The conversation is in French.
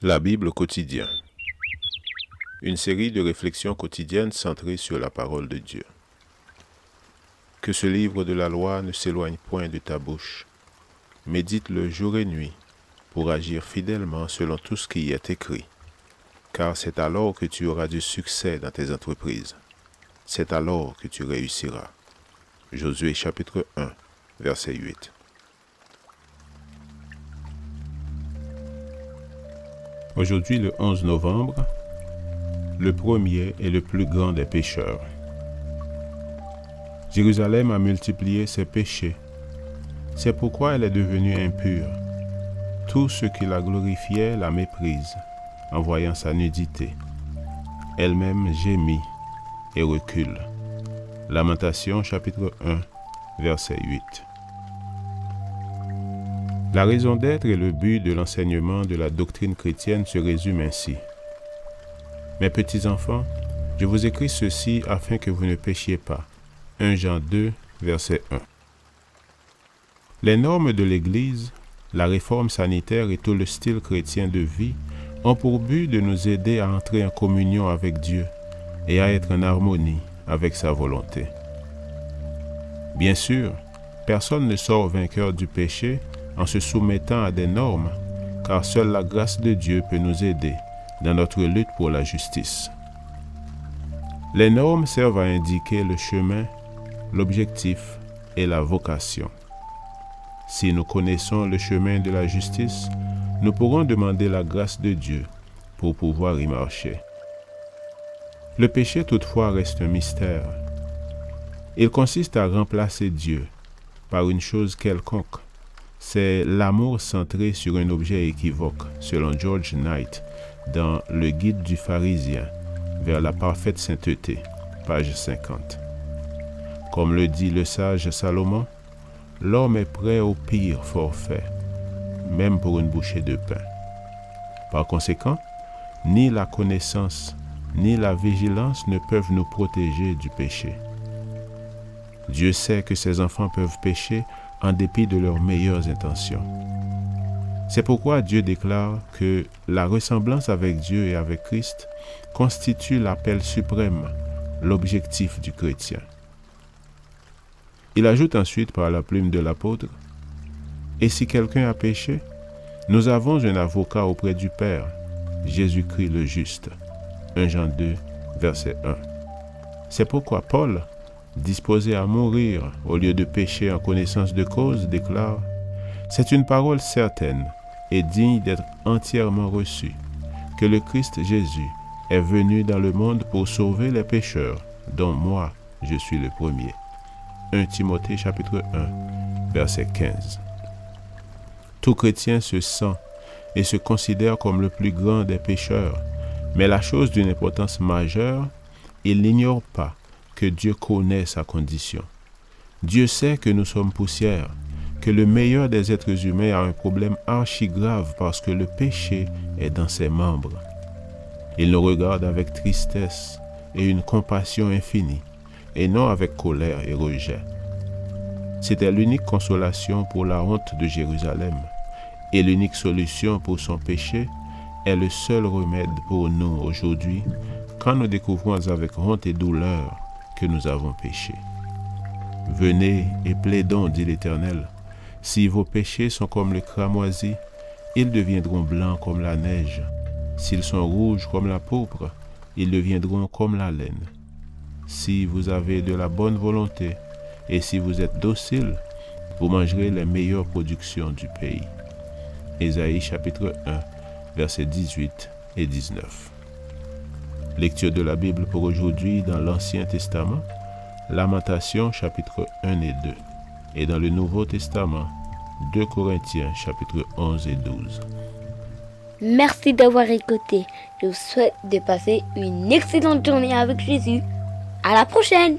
La Bible quotidien. Une série de réflexions quotidiennes centrées sur la parole de Dieu. Que ce livre de la loi ne s'éloigne point de ta bouche. Médite-le jour et nuit pour agir fidèlement selon tout ce qui y est écrit. Car c'est alors que tu auras du succès dans tes entreprises. C'est alors que tu réussiras. Josué chapitre 1, verset 8. Aujourd'hui, le 11 novembre, le premier et le plus grand des pécheurs. Jérusalem a multiplié ses péchés. C'est pourquoi elle est devenue impure. Tout ce qui la glorifiait la méprise, en voyant sa nudité. Elle-même gémit et recule. Lamentation chapitre 1, verset 8. La raison d'être et le but de l'enseignement de la doctrine chrétienne se résument ainsi. Mes petits enfants, je vous écris ceci afin que vous ne péchiez pas. 1 Jean 2, verset 1. Les normes de l'Église, la réforme sanitaire et tout le style chrétien de vie ont pour but de nous aider à entrer en communion avec Dieu et à être en harmonie avec sa volonté. Bien sûr, personne ne sort vainqueur du péché en se soumettant à des normes, car seule la grâce de Dieu peut nous aider dans notre lutte pour la justice. Les normes servent à indiquer le chemin, l'objectif et la vocation. Si nous connaissons le chemin de la justice, nous pourrons demander la grâce de Dieu pour pouvoir y marcher. Le péché toutefois reste un mystère. Il consiste à remplacer Dieu par une chose quelconque. C'est l'amour centré sur un objet équivoque, selon George Knight, dans Le Guide du pharisien, vers la parfaite sainteté, page 50. Comme le dit le sage Salomon, l'homme est prêt au pire forfait, même pour une bouchée de pain. Par conséquent, ni la connaissance, ni la vigilance ne peuvent nous protéger du péché. Dieu sait que ses enfants peuvent pécher en dépit de leurs meilleures intentions. C'est pourquoi Dieu déclare que la ressemblance avec Dieu et avec Christ constitue l'appel suprême, l'objectif du chrétien. Il ajoute ensuite par la plume de l'apôtre, « Et si quelqu'un a péché, nous avons un avocat auprès du Père, Jésus-Christ le juste. » 1 Jean 2, verset 1. C'est pourquoi Paul, disposé à mourir au lieu de pécher en connaissance de cause, déclare « C'est une parole certaine et digne d'être entièrement reçue, que le Christ Jésus est venu dans le monde pour sauver les pécheurs, dont moi, je suis le premier. » 1 Timothée chapitre 1, verset 15. Tout chrétien se sent et se considère comme le plus grand des pécheurs, mais la chose d'une importance majeure, il n'ignore pas que Dieu connaît sa condition. Dieu sait que nous sommes poussière, que le meilleur des êtres humains a un problème archi grave parce que le péché est dans ses membres. Il nous regarde avec tristesse et une compassion infinie, et non avec colère et rejet. C'était l'unique consolation pour la honte de Jérusalem, et l'unique solution pour son péché est le seul remède pour nous aujourd'hui, quand nous découvrons avec honte et douleur que nous avons péché. Venez et plaidons, dit l'Éternel. Si vos péchés sont comme le cramoisi, ils deviendront blancs comme la neige. S'ils sont rouges comme la pourpre, ils deviendront comme la laine. Si vous avez de la bonne volonté et si vous êtes docile, vous mangerez les meilleures productions du pays. Ésaïe chapitre 1, versets 18 et 19. Lecture de la Bible pour aujourd'hui dans l'Ancien Testament, Lamentation chapitre 1 et 2, et dans le Nouveau Testament, 2 Corinthiens chapitre 11 et 12. Merci d'avoir écouté. Je vous souhaite de passer une excellente journée avec Jésus. À la prochaine!